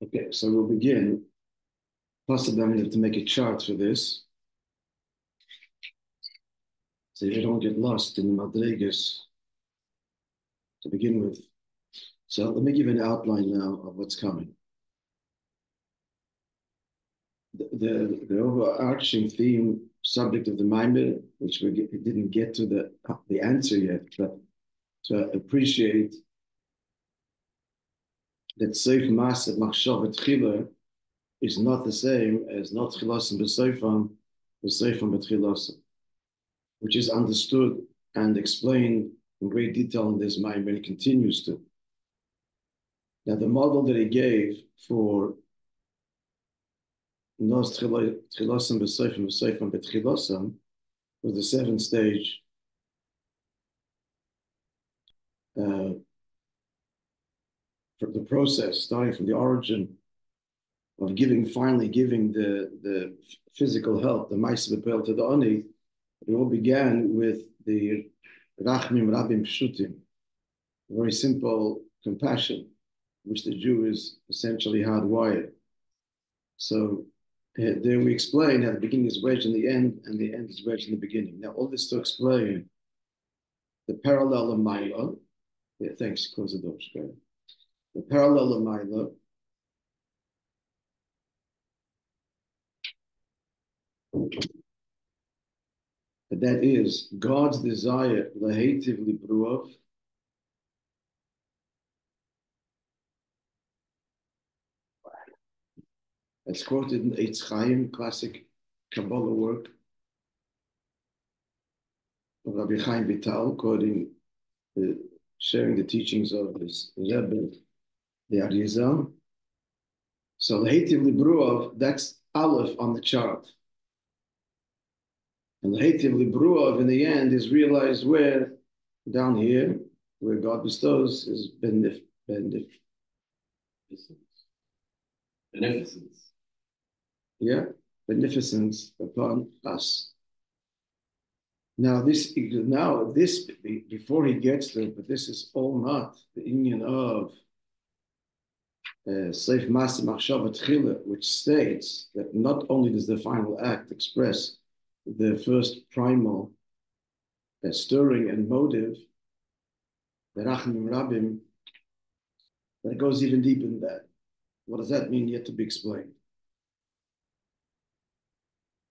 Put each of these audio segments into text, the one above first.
Okay, so we'll begin. Possibly I'm going to have to make a chart for this, so you don't get lost in the Madrigas to begin with. So let me give you an outline now of what's coming. The overarching theme, subject of the Maamar, which we didn't get to the answer yet, but to appreciate that Seif Maaseh Machshavat Chila is not the same as not Chilasim B'Seifam, B'Seifam B'Chilasim, which is understood and explained in great detail in this mind when he continues to. Now, the model that he gave for Nos Chilasim B'Seifam B'Seifam B'Chilasim was the seventh stage for the process, starting from the origin of finally giving the physical help, the Moishe to the Oni. It all began with the Rachmim Rabim Pshutim, very simple compassion, which the Jew is essentially hardwired. So there we explain how the beginning is wedged in the end, and the end is wedged in the beginning. Now, all this to explain the parallel of Maila. Yeah, thanks, close the door. The parallel of Maila. That is God's desire, lahetiv libruov, as quoted in h'tשכ, classic Kabbalah work of Rabbi Chaim Vital, quoting, sharing the teachings of his Rabbi, the Arizal. So lahetiv libruov, that's Aleph on the chart. And lahetiv libruov in the end is realized where? Down here, where God bestows his beneficence. Yeah, beneficence upon us. Now before he gets to it, but this is all not the union of Seif Maaseh Machshavat Chila, which states that not only does the final act express the first primal stirring and motive, the Rachmim Rabim, but it goes even deeper than that. What does that mean? Yet to be explained.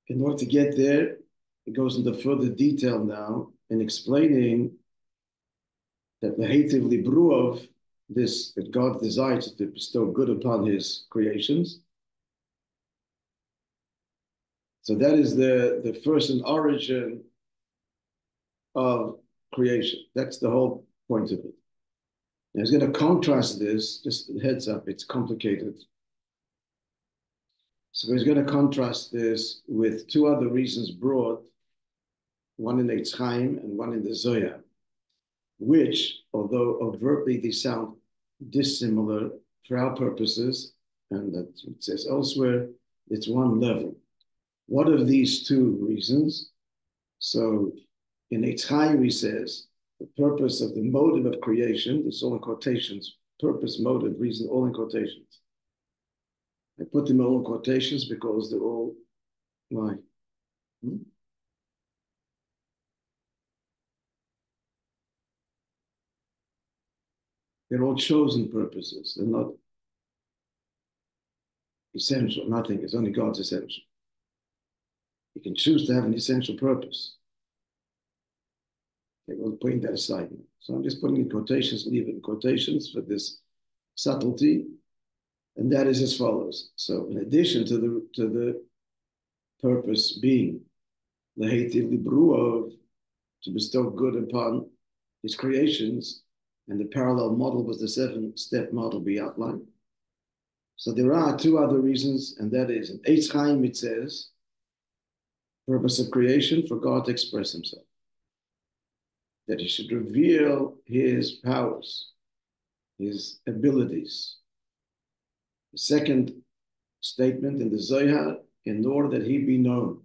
In order to get there, it goes into further detail now in explaining that the lahetiv libruov, this that God desires to bestow good upon his creations. So that is the first and origin of creation. That's the whole point of it. Now he's going to contrast this, just heads up, it's complicated. So he's going to contrast this with two other reasons brought, one in h'tשכ and one in the Zohar, which, although overtly they sound dissimilar for our purposes, and that's what it says elsewhere, it's one level. What of these two reasons? So in h'tשכ he says, the purpose of the motive of creation, this all in quotations, purpose, motive, reason, all in quotations. I put them all in quotations because they're all why? They're all chosen purposes. They're not essential. Nothing is only God's essential. You can choose to have an essential purpose. Okay, we'll put that aside now. So I'm just putting in quotations, leave it in quotations for this subtlety. And that is as follows. So in addition to the purpose being lahetiv libruov, to bestow good upon his creations, and the parallel model was the 7-step model we outlined. So there are two other reasons, and that is in h'tשכ it says, purpose of creation for God to express himself, that he should reveal his powers, his abilities. The second statement in the Zohar, in order that he be known.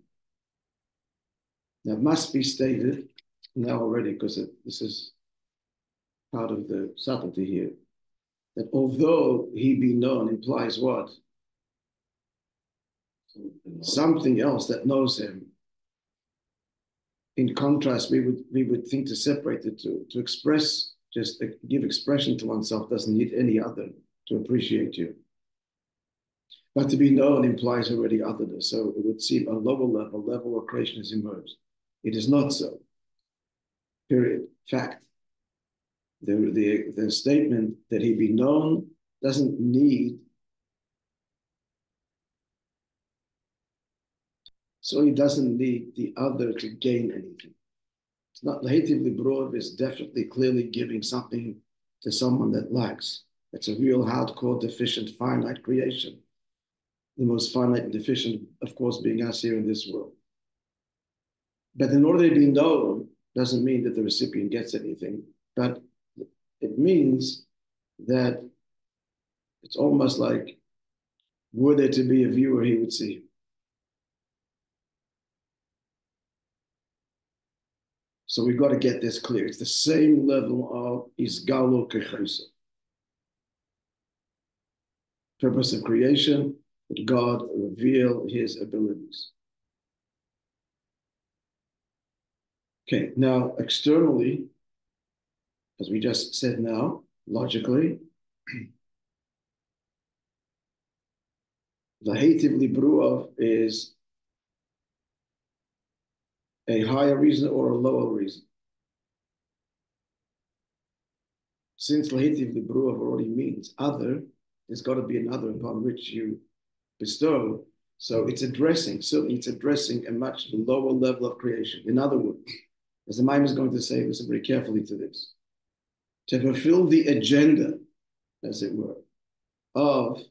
Now, it must be stated now already, because this is part of the subtlety here. that although he be known implies what? Something else that knows him. In contrast, we would think to separate the two, to express, just give expression to oneself doesn't need any other to appreciate you. But to be known implies already otherness. So it would seem a lower level where creation has emerged. It is not so. Period. Fact. The statement that he be known doesn't need, so he doesn't need the other to gain anything. It's not natively broad, it's definitely clearly giving something to someone that lacks. It's a real hardcore, deficient, finite creation. The most finite and deficient, of course, being us here in this world. But in order to be known, doesn't mean that the recipient gets anything, but it means that it's almost like, were there to be a viewer, he would see. So we've got to get this clear. It's the same level of isgalo kechesa. Purpose of creation, that God reveal his abilities. Okay, now externally, as we just said now, logically, the hativ libruov is a higher reason or a lower reason. Since lahativ libruov already means other, there's got to be another upon which you bestow. So it's addressing, certainly it's addressing a much lower level of creation. In other words, as the Maimon is going to say, listen very carefully to this, to fulfill the agenda, as it were, of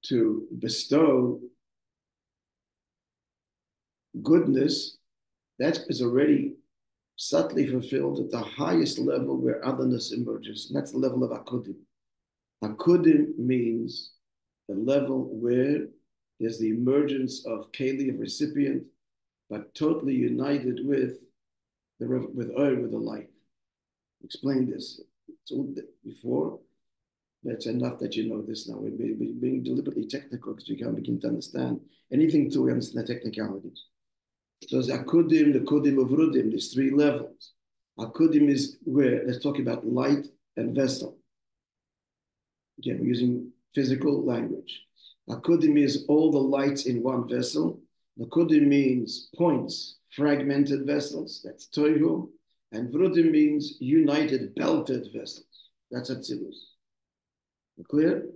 to bestow goodness, that is already subtly fulfilled at the highest level where otherness emerges, and that's the level of akudim. Akudim means the level where there's the emergence of keli, of recipient, but totally united with the light. Explain this. Told before. That's enough that you know this now. We're being deliberately technical because we can't begin to understand anything till we understand the technicalities. So there's akudim, the kudim of rudim. There's three levels. Akudim is where, let's talk about light and vessel. Again, we're using physical language. Akudim is all the lights in one vessel. Akudim means points, fragmented vessels. That's toihu. And vrudim means united, belted vessels. That's atzilus. Clear?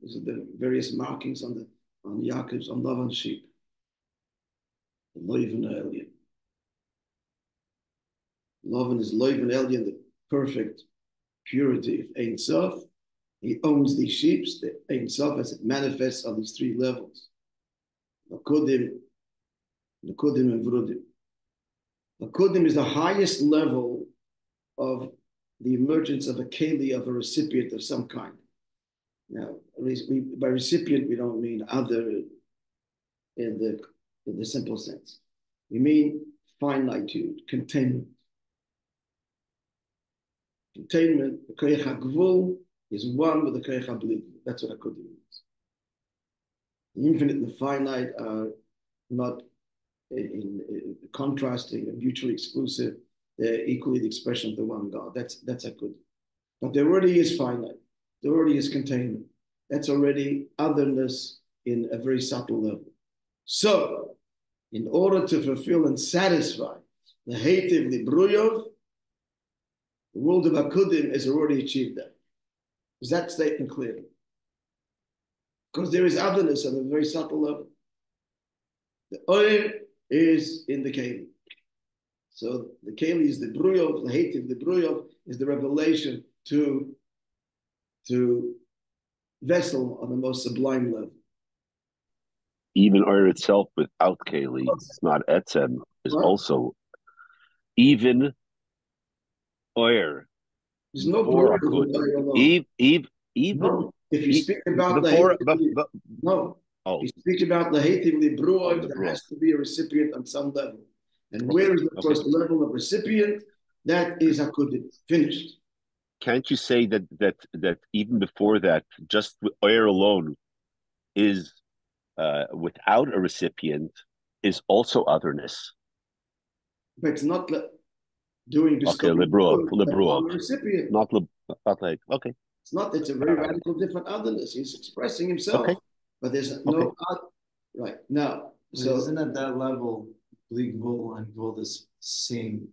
These are the various markings on Yaakov's, on Lavan's sheep. Loiven Elyon. Lavan is Loiven Elyon, the perfect purity of Ein Sof. He owns these sheep, the Ein Sof, as it manifests on these three levels. Nakudim and Vrudim. Nakudim is the highest level of the emergence of a keli, of a recipient of some kind. Now, at least by recipient, we don't mean other in the simple sense. We mean finitude, containment. Containment, the koyach hagvul, is one with the koyach habli. That's what akudim means. The infinite and the finite are not in contrasting and mutually exclusive. They're equally the expression of the one God. That's akudim. But there already is finite. There already is containment. That's already otherness in a very subtle level. So, in order to fulfill and satisfy the hativ libruyov, the world of akudim has already achieved that. Is that statement clear? Because there is otherness on a very subtle level. The oil is in the keli. So the keli is the bruyov, the hativ libruyov is the revelation to vessel on the most sublime level. Even oil itself without keli, it's not etzem, is also even oil. There's no blur even no. If you speak about you speak about the hativ libruov, there has to be a recipient on some level. And where is the first level of recipient? That is akudim. Finished. can't you say that even before that, just oil alone is without a recipient is also otherness? But it's not doing Okay, bestowing upon the recipient. Not like, okay. It's not, it's a very radical different otherness. He's expressing himself, okay. But there's no right now. So isn't at that level Gvul and Gvul the same?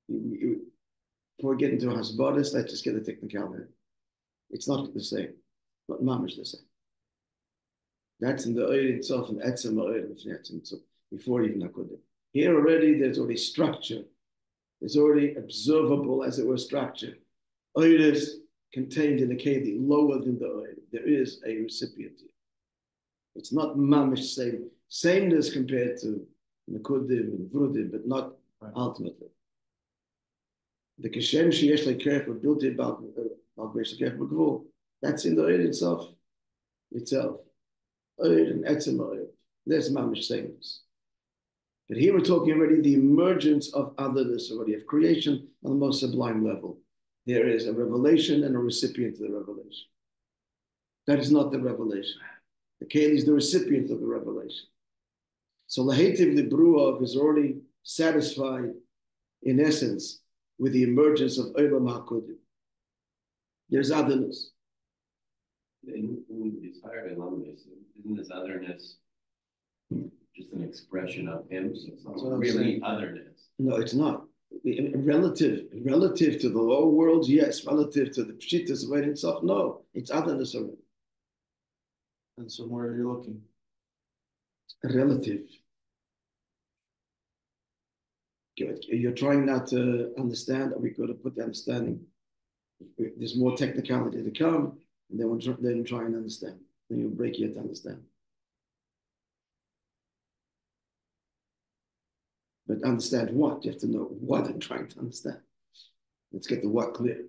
Before we get into Hasbodis, let's just get the technicality. It's not the same, but mamish the same. That's in the oil itself, and etzem oil, before even Hakodim. Here already, there's already structure. There's already observable, as it were, structure. Oil is contained in the keli, lower than the oil. There is a recipient here. It's not mamish same, sameness compared to Nakudim and Vrudim, but not ultimately. The Keshem sheyesh lekerech built about Gvul. That's in the oil itself. Oil and etzem oil. There's mamish sameness. But here we're talking already the emergence of otherness already, of creation on the most sublime level. There is a revelation and a recipient of the revelation. That is not the revelation. The Keli is the recipient of the revelation. So Lahetiv Libruov is already satisfied, in essence, with the emergence of Olam HaKodim. There's otherness. In these higher elements, isn't this otherness just an expression of him? So it's not really otherness. No, it's not. Relative to the lower worlds, yes. Relative to the Pshitas of Ein Sof, no. It's otherness already. And so where are you looking? Relative. Good. You're trying not to understand. Are we going to put the understanding? There's more technicality to come, and then we'll try and understand. Then you'll break it to understand. But understand what? You have to know what I'm trying to understand. Let's get the what clear.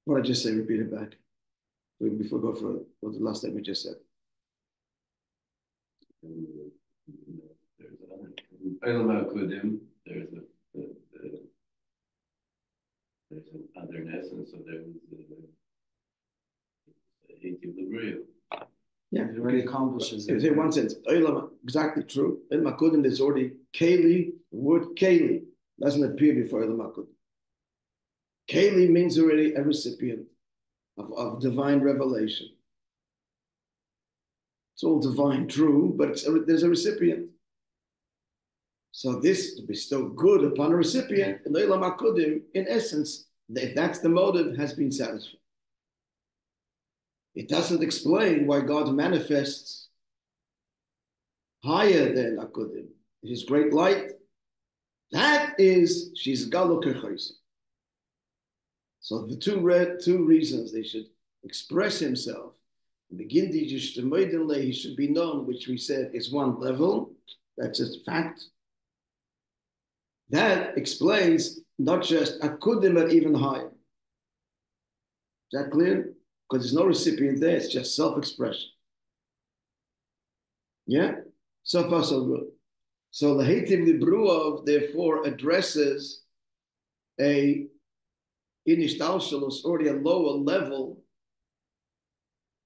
What I just say, repeat it back. Before we go for what the last thing we just said. There's an otherness, and so there was the Hebrew. Yeah, it already accomplishes it. In one sense, exactly true. Olam HaKodim is already Keli. The word Keli doesn't appear before Olam HaKodim. Keli means already a recipient of divine revelation. It's all divine, true, but there's a recipient. So this to bestow good upon a recipient in Olam HaKodim, in essence, if that's the motive, has been satisfied. It doesn't explain why God manifests higher than HaKodim. His great light, that is, she's Galo Kerchois. So the two reasons they should express himself, begin he should be known, which we said is one level, that's just fact. That explains not just HaKodim, but even higher. Is that clear? Because there's no recipient there, it's just self-expression. Yeah? So far, so good. So the Hativ Libruov, therefore, addresses a Inishtalshalos, already a lower level,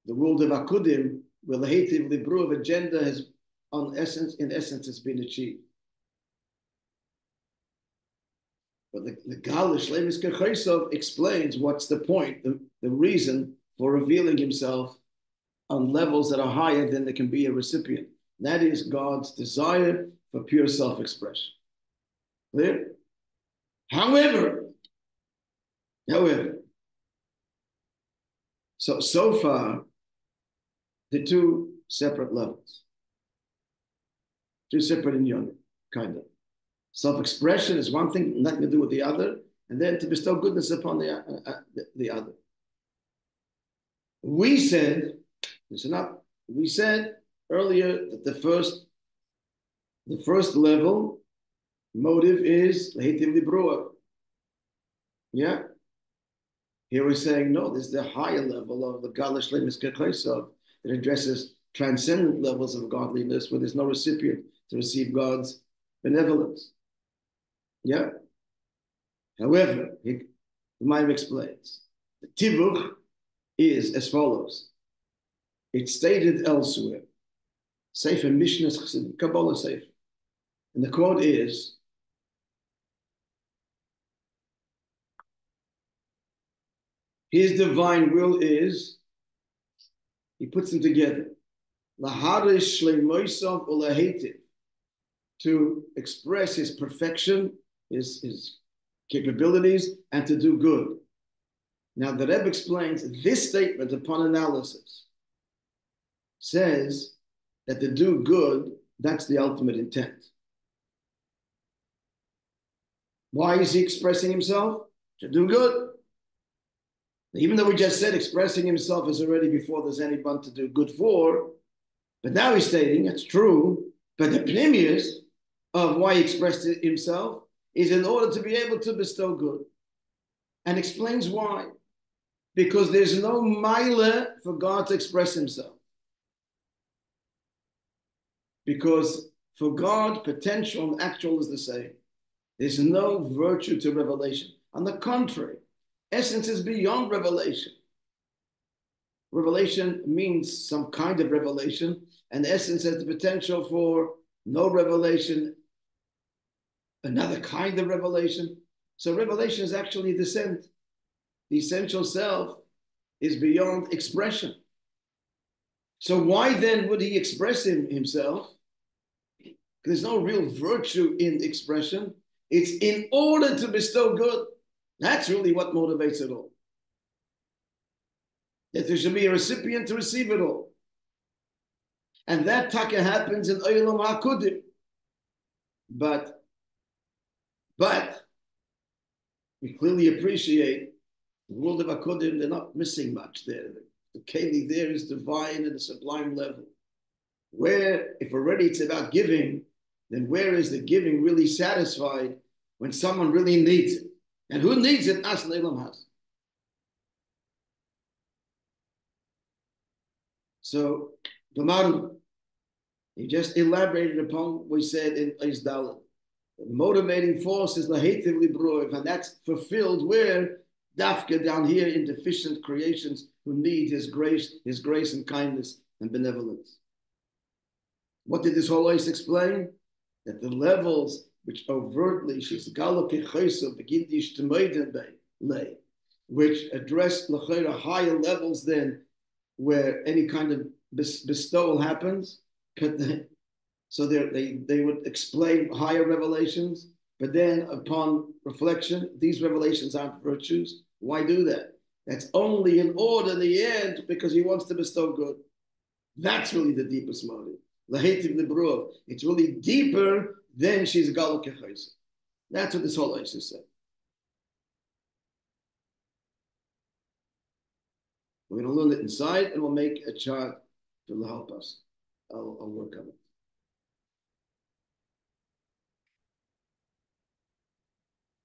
the world of HaKodim, where the Hativ Libruov agenda has, in essence, has been achieved. But the Gal Shleimus Kerchoisov explains what's the point, the reason for revealing himself on levels that are higher than there can be a recipient. That is God's desire for pure self-expression. Clear? However, so far, the two separate levels, two separate in unit, kind of. Self-expression is one thing, nothing to do with the other, and then to bestow goodness upon the other. We said, listen up, we said earlier that the first level motive is Lehitiv Librua. Yeah? Here we're saying, no, this is the higher level of the Galish Lemis Kerchoisov that addresses transcendent levels of godliness where there's no recipient to receive God's benevolence. Yeah. However, the Maimon explains the tivuch is as follows. It's stated elsewhere. Sefer Mishnas Chassidim, Kabbalah Sefer. And the quote is, his divine will is, he puts them together, laharish shleimosav ulahetiv, to express his perfection, his capabilities, and to do good. Now the Rebbe explains this statement upon analysis says that to do good, that's the ultimate intent. Why is he expressing himself? To do good. Even though we just said expressing himself is already before there's anyone to do good for, but now he's stating it's true, but the pnimius of why he expressed himself is in order to be able to bestow good. And explains why. Because there's no mile for God to express himself. Because for God, potential and actual is the same. There's no virtue to revelation. On the contrary, essence is beyond revelation. Revelation means some kind of revelation, and essence has the potential for no revelation, another kind of revelation. So revelation is actually descent. The essential self is beyond expression. So why then would he express himself? There's no real virtue in expression. It's in order to bestow good. That's really what motivates it all. That there should be a recipient to receive it all. And that taka happens in Olam HaKudim. But we clearly appreciate the world of HaKudim, they're not missing much there. The keli there is divine at a sublime level. Where, if already it's about giving, then where is the giving really satisfied when someone really needs it? And who needs it? As Leilam has. So, B'marnu, he just elaborated upon what we said in Eis Dalet. The motivating force is Lahetiv Libroiv, and that's fulfilled where Dafka down here in deficient creations who need his grace and kindness and benevolence. What did this whole Eis explain? That the levels which overtly which address higher levels than where any kind of bestowal happens. So they would explain higher revelations, but then upon reflection, these revelations aren't virtues. Why do that? That's only in order in the end because he wants to bestow good. That's really the deepest motive. It's really deeper than she's Galak Chaysa. That's what this whole Eisa said. We're going to learn it inside and we'll make a chart to help us. I'll work on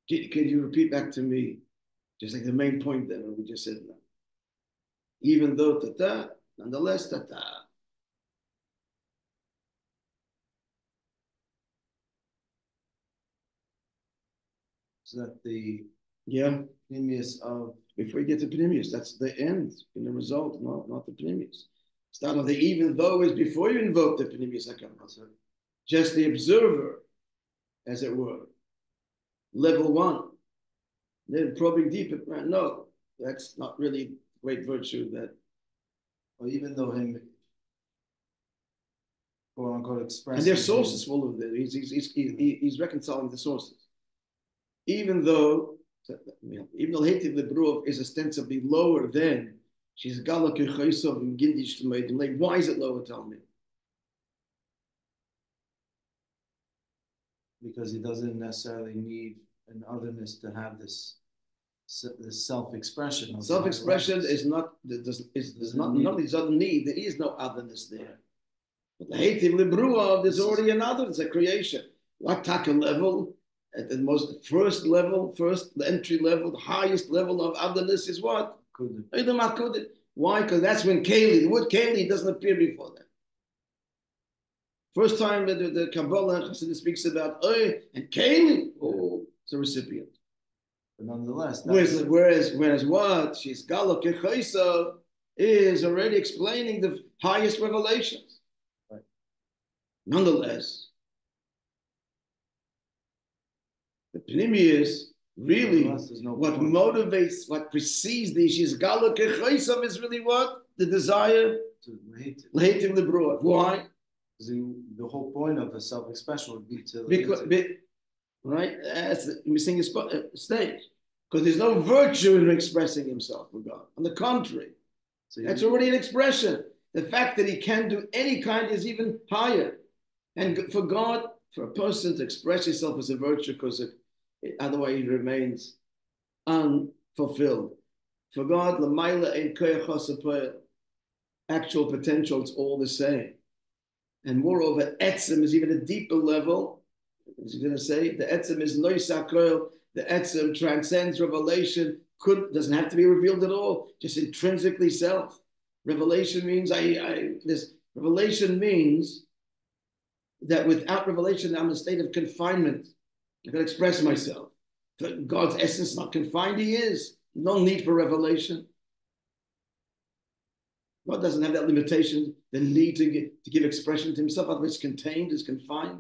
it. Can you repeat back to me, just like the main point then, what we just said now? Even though tata, nonetheless tata. So that the Yeah. pnimius of, Before you get to Pnimius, that's the end in the result, not the Pnimius. Start of the even though is before you invoke the Pnimius HaKadosh. Just the observer, as it were. Level one. Then probing deeper. No, that's not really great virtue that. or even though him, quote unquote, expressing. And there's sources full of it. He's reconciling the sources. Even though Hetiv Lebruv is ostensibly lower than she's Galak Chaysov and Gindish to Maiden. Like, why is it lower? Tell me. Because he doesn't necessarily need an otherness to have this self-expression. Self-expression is not none of these other need. There is no otherness there. But the Hetiv Lebruv, there's already another. It's a creation. What taka level? At the most first entry level, the highest level of otherness is what? Why? Because that's when Keli, the word Keli doesn't appear before that. First time that the Kabbalah speaks about and Kain, oh, it's a recipient. But nonetheless, whereas what she's Galo Kechaisa is already explaining the highest revelations. Right. Nonetheless, the Pnimius really what motivates, what precedes the she's Galo Kechaisa is really what? The desire to hate him the broad. Why? The whole point of a self-expression would be to right? That's the missing stage. Because there's no virtue in expressing himself for God. On the contrary, that's already an expression. The fact that he can do any kind is even higher. And for God, for a person to express himself as a virtue, because otherwise he remains unfulfilled. For God, actual potential, it's all the same. And moreover, etzem is even a deeper level. As he's going to say, the etzem is noisakol. The etzem transcends revelation. Doesn't have to be revealed at all. Just intrinsically self. Revelation means revelation means that without revelation, I'm in a state of confinement. I can express myself. God's essence is not confined. He is. No need for revelation. God doesn't have that limitation, the need to give expression to himself, otherwise it's contained, is confined.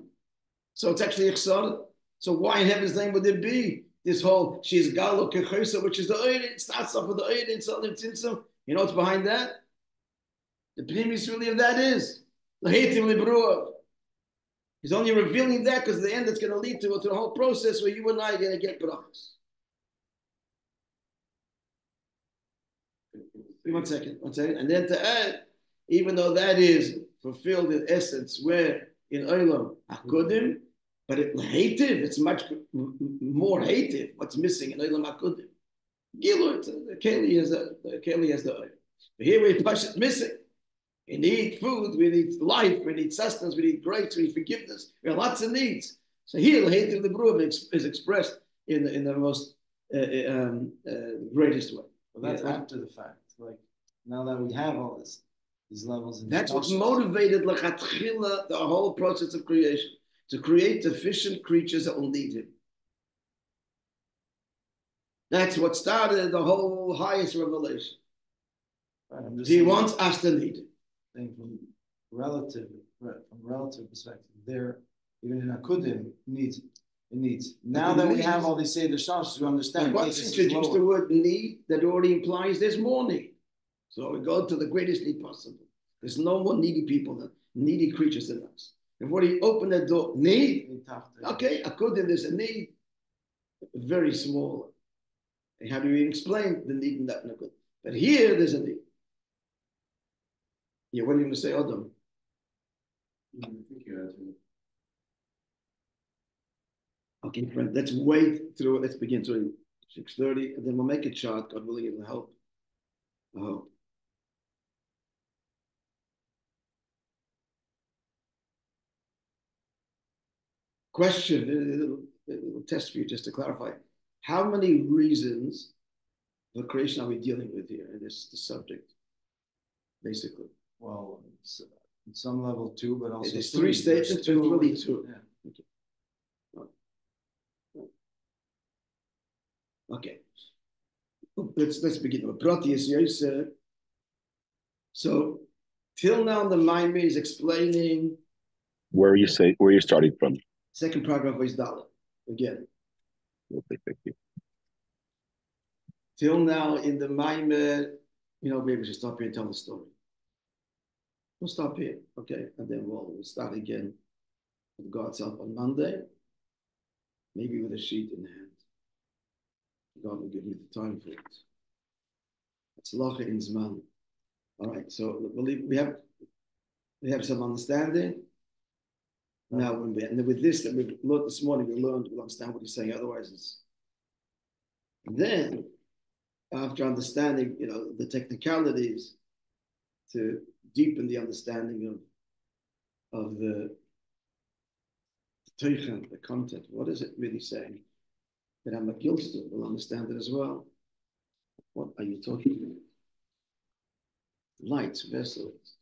So it's actually Ichsar. So why in heaven's name would there be this whole she's Galo Kechosa, which is the Oid, it starts off with the Oid, it's all Tzimtzum. You know what's behind that? The Pnimis really of that is L'Heitim Libruah. He's only revealing that because at the end it's going to lead to a whole process where you and I are going to get brachas. One second. And then to add, even though that is fulfilled in essence, where in Olam Hakodim, but hated, it's much more hated. What's missing in Olam Hakodim? Gilur, the Keli has the Olam. But here we're missing. We need food, we need life, we need sustenance, we need grace, we need forgiveness. We have lots of needs. So here, hated the Brew is expressed in the most greatest way. Well, that's after the fact. Like now that we have all these levels, that's what motivated the whole process of creation, to create efficient creatures that will need him. That's what started the whole highest revelation. Right, He wants us to need him. From relative perspective, there even in Akudim needs. Now that we have all these Seder Shashas, we understand. Once introduced the word need, that already implies there's more need. So we go to the greatest need possible. There's no more needy people, needy creatures than us. If already opened that door, need. Okay, Akudim, there's a need, very small. And how do you explain the need in that? But here, there's a need. Yeah, what are you going to say, Adam? I think you answered it. Okay, friend, let's wait through it. Let's begin to 6:30, and then we'll make a chart. God willing, it will help. I hope. Question, it'll test for you just to clarify. How many reasons for creation are we dealing with here in this subject, basically? Well, it's, at some level 2, but also there's 3 statements, but really 2. Yeah. Okay. Let's begin with Proteus Yosef. So till now the Maimon is explaining where are you starting from? Second paragraph is Dalet. Again. Okay, thank you. Till now in the Maimon, maybe we should stop here and tell the story. We'll stop here, okay? And then we'll start again with God's help on Monday, maybe with a sheet in hand. God will give me the time for it. It's Lacha in Zman. All right, so we have some understanding. Now, and with this that we've learned this morning, we'll understand what he's saying. Otherwise, it's. And then, after understanding, the technicalities, to deepen the understanding of the teichen, the content. What is it really saying? That I'm a guilty will understand it as well. What are you talking about? Lights, vessels.